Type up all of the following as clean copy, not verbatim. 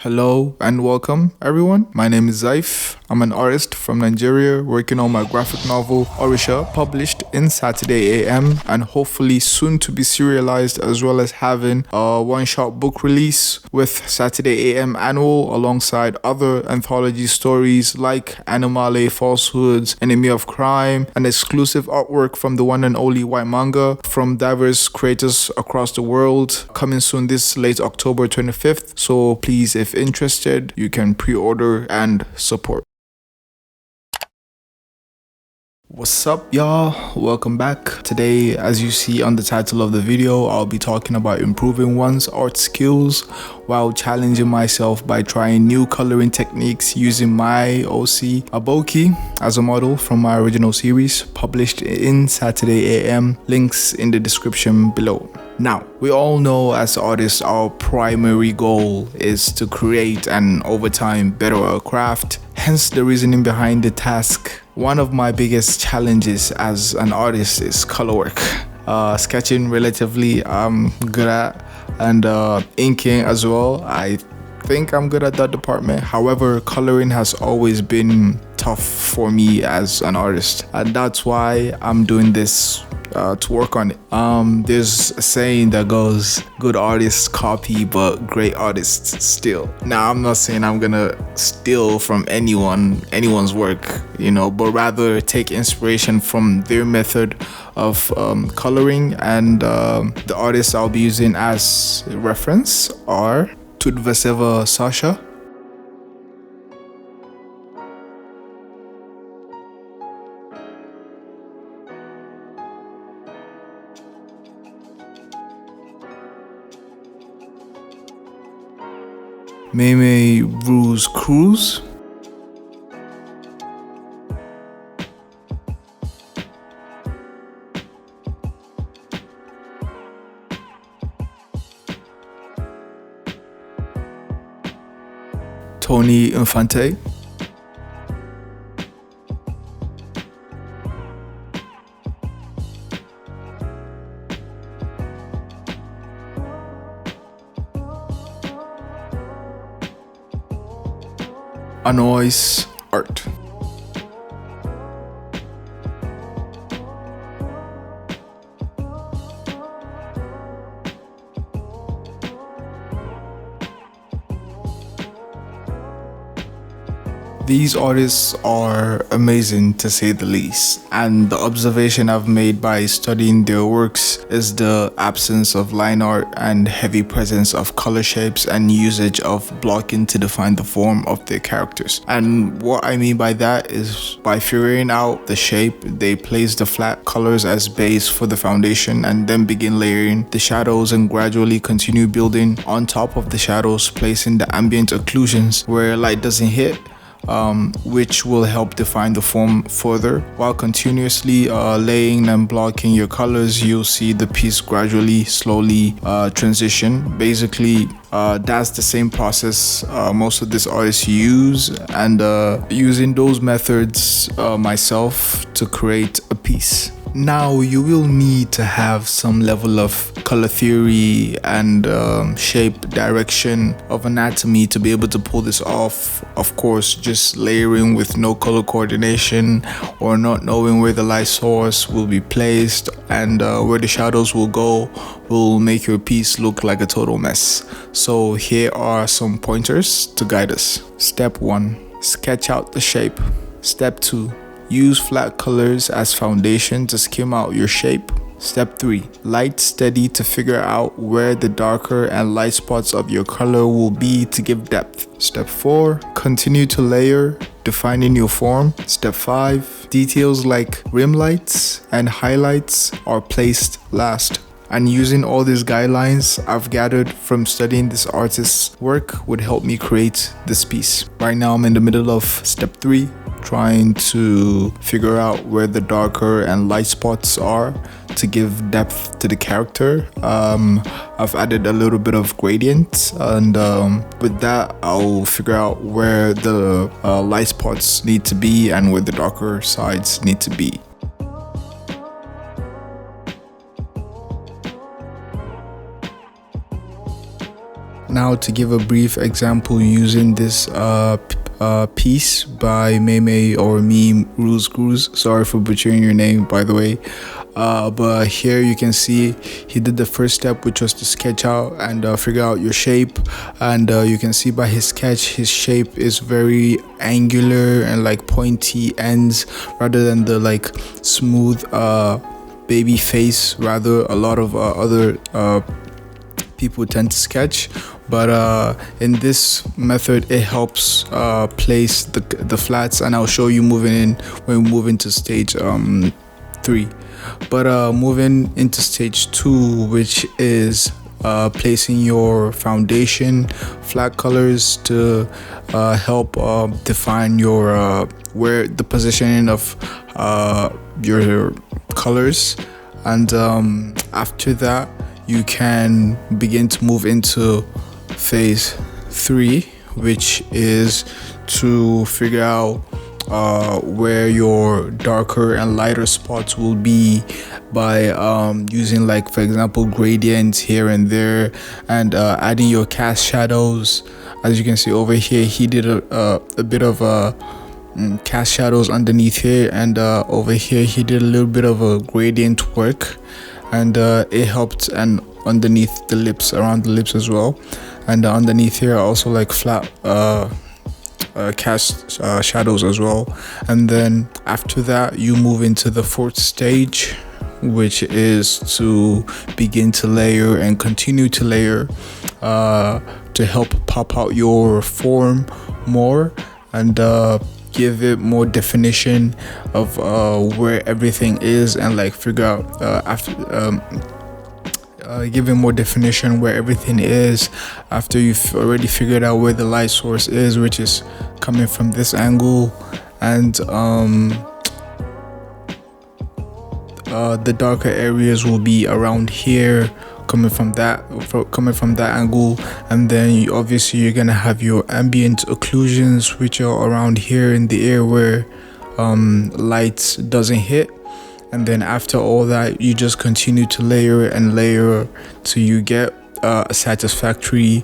Hello and welcome everyone. My name is Zaif. I'm an artist from Nigeria working on my graphic novel Orisha, published in Saturday AM and hopefully soon to be serialized, as well as having a one-shot book release with Saturday AM Annual alongside other anthology stories like Animale, Falsehoods, Enemy of Crime, and exclusive artwork from the one and only Whyt Manga from diverse creators across the world, coming soon this late October 25th. So please, if interested, you can pre-order and support. What's up, y'all? Welcome back. Today, as you see on the title of the video, I'll be talking about improving one's art skills while challenging myself by trying new coloring techniques using my OC Aboki as a model from my original series, published in Saturday AM. Links in the description below. Now, we all know as artists our primary goal is to create and over time better our craft, hence the reasoning behind the task. One of my biggest challenges as an artist is color work. Sketching relatively I'm good at, and inking as well. I think I'm good at that department. However, coloring has always been tough for me as an artist, and that's why I'm doing this to work on it. There's a saying that goes, good artists copy but great artists steal. Now, I'm not saying I'm gonna steal from anyone's work, but rather take inspiration from their method of coloring, and the artists I'll be using as reference are Tudvaseva Sasha, Meme Ruse Cruz, Tony Infante, Anois Art. These artists are amazing to say the least, and the observation I've made by studying their works is the absence of line art and heavy presence of color shapes and usage of blocking to define the form of their characters. And what I mean by that is by figuring out the shape, they place the flat colors as base for the foundation and then begin layering the shadows and gradually continue building on top of the shadows, placing the ambient occlusions where light doesn't hit, which will help define the form further. While continuously laying and blocking your colors, you'll see the piece gradually, slowly transition. Basically, that's the same process most of these artists use, and using those methods myself to create a piece. Now, you will need to have some level of color theory and shape, direction of anatomy to be able to pull this off. Of course, just layering with no color coordination or not knowing where the light source will be placed and where the shadows will go will make your piece look like a total mess. So here are some pointers to guide us. Step 1. Sketch out the shape. Step 2. Use flat colors as foundation to skim out your shape. Step 3. Light steady to figure out where the darker and light spots of your color will be to give depth. Step 4. Continue to layer, defining your form. Step 5. Details like rim lights and highlights are placed last. And using all these guidelines I've gathered from studying this artist's work would help me create this piece. Right now I'm in the middle of step 3, trying to figure out where the darker and light spots are to give depth to the character. I've added a little bit of gradient, and with that I'll figure out where the light spots need to be and where the darker sides need to be. now to give a brief example using this piece by Meme or Meme Rules Cruz. Sorry for butchering your name, by the way. But here you can see he did the first step, which was to sketch out and figure out your shape. And you can see by his sketch, his shape is very angular and like pointy ends rather than the like smooth baby face. Rather, a lot of other people tend to sketch, but in this method it helps place the flats, and I'll show you moving in when we move into stage 3. But moving into stage 2, which is placing your foundation flat colors to help define your where the positioning of your colors. And after that you can begin to move into phase 3, which is to figure out where your darker and lighter spots will be by using, like, for example, gradients here and there, and adding your cast shadows. As you can see over here, he did a bit of cast shadows underneath here, and over here he did a little bit of a gradient work, and it helped, and underneath the lips, around the lips as well, and underneath here also like flat cast shadows as well. And then after that you move into the 4th stage, which is to begin to layer and continue to layer to help pop out your form more and give it more definition of where everything is, and like figure out giving more definition where everything is after you've already figured out where the light source is, which is coming from this angle, and the darker areas will be around here, coming from that angle. And then obviously you're gonna have your ambient occlusions, which are around here in the air where light doesn't hit. And then after all that, you just continue to layer and layer till you get a satisfactory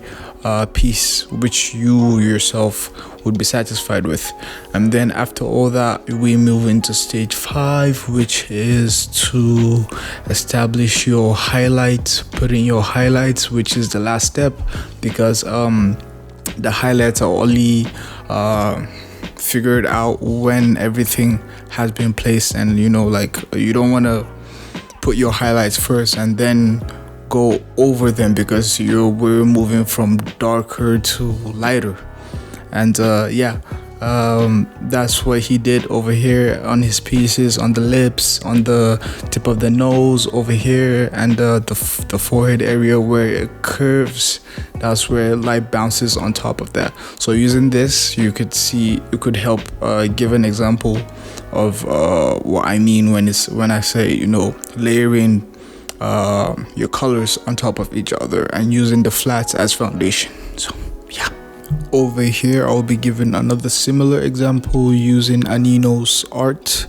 piece which you yourself would be satisfied with. And then after all that, we move into stage 5, which is to establish your highlights, put in your highlights, which is the last step, because the highlights are only figured out when everything has been placed, and you know, like, you don't want to put your highlights first and then go over them, because we're moving from darker to lighter. And that's what he did over here on his pieces, on the lips, on the tip of the nose over here, and the forehead area where it curves. That's where light bounces on top of that. So using this, you could help give an example of what I mean when I say, you know, layering your colors on top of each other and using the flats as foundation. So yeah. Over here, I'll be giving another similar example using Anino's art.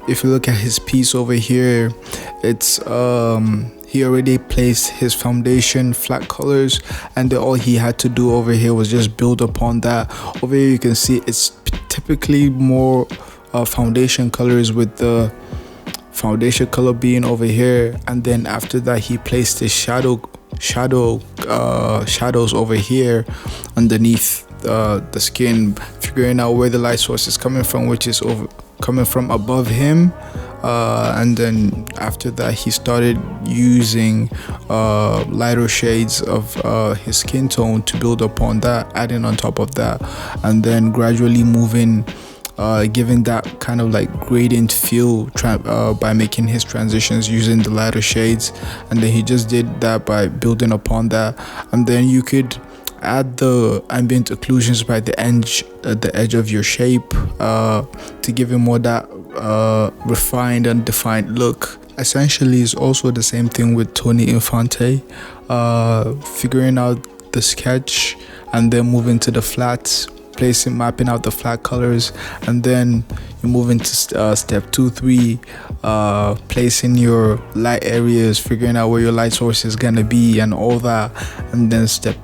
If you look at his piece over here, it's he already placed his foundation flat colors, and all he had to do over here was just build upon that. Over here you can see it's typically more foundation colors, with the foundation color being over here, and then after that he placed his shadows over here underneath the skin, figuring out where the light source is coming from, which is coming from above him. And then after that he started using lighter shades of his skin tone to build upon that, adding on top of that, and then gradually moving, giving that kind of like gradient feel by making his transitions using the lighter shades. And then he just did that by building upon that. And then you could add the ambient occlusions by the edge of your shape to give it more that refined and defined look. Essentially, it's also the same thing with Tony Infante, figuring out the sketch and then moving to the flats mapping out the flat colors, and then you move into step 2, 3, placing your light areas, figuring out where your light source is gonna be and all that. And then step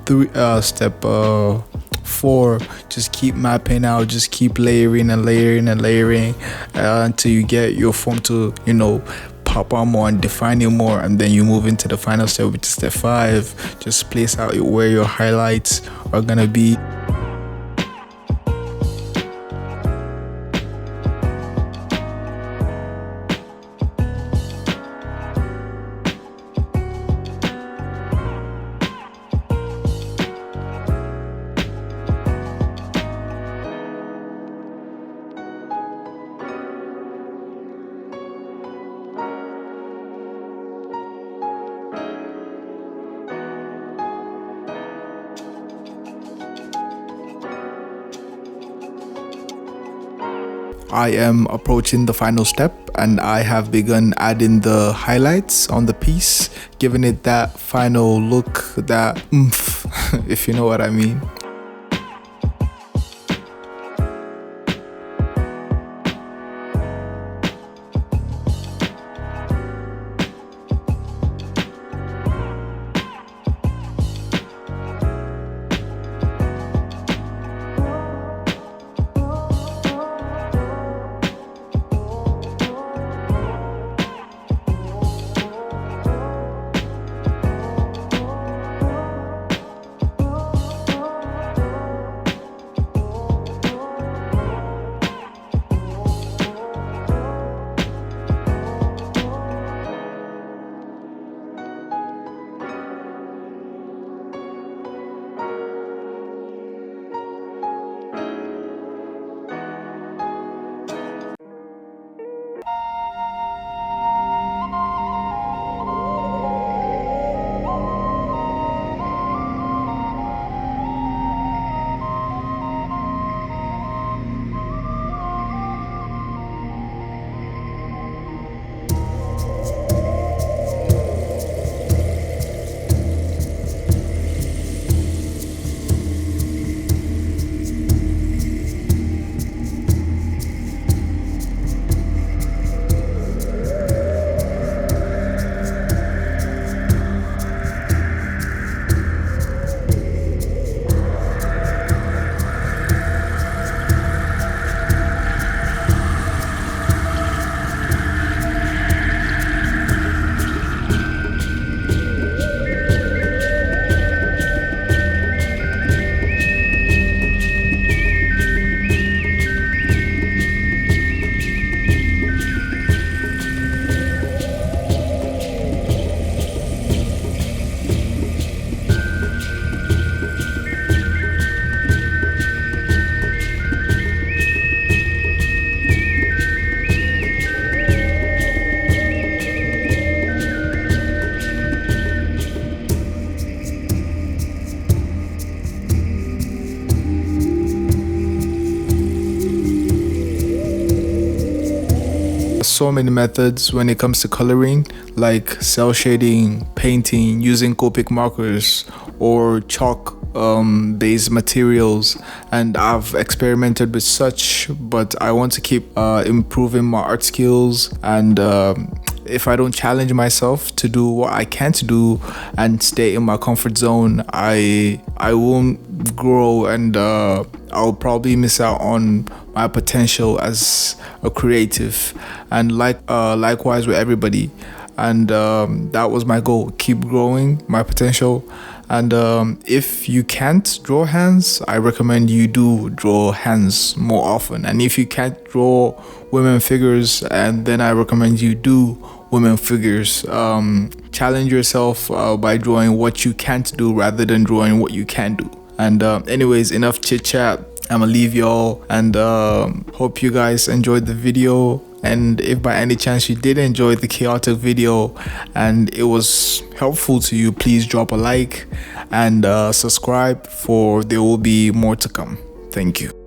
4, just keep mapping out, just keep layering and layering and layering until you get your form to, you know, pop on more and define it more. And then you move into the final step, which is step 5. Just place out where your highlights are gonna be. I am approaching the final step, and I have begun adding the highlights on the piece, giving it that final look, that oomph, if you know what I mean. So many methods when it comes to coloring, like cell shading, painting, using Copic markers, or chalk based materials, and I've experimented with such, but I want to keep improving my art skills. And if I don't challenge myself to do what I can't do and stay in my comfort zone, I won't grow, and I'll probably miss out on my potential as a creative. And likewise with everybody. And that was my goal, keep growing my potential. And if you can't draw hands, I recommend you do draw hands more often. And if you can't draw women figures, and then I recommend you do women figures. Challenge yourself by drawing what you can't do rather than drawing what you can do. And anyways, enough chit chat. I'ma leave y'all, and hope you guys enjoyed the video. And if by any chance you did enjoy the chaotic video and it was helpful to you, please drop a like and subscribe, for there will be more to come. Thank you.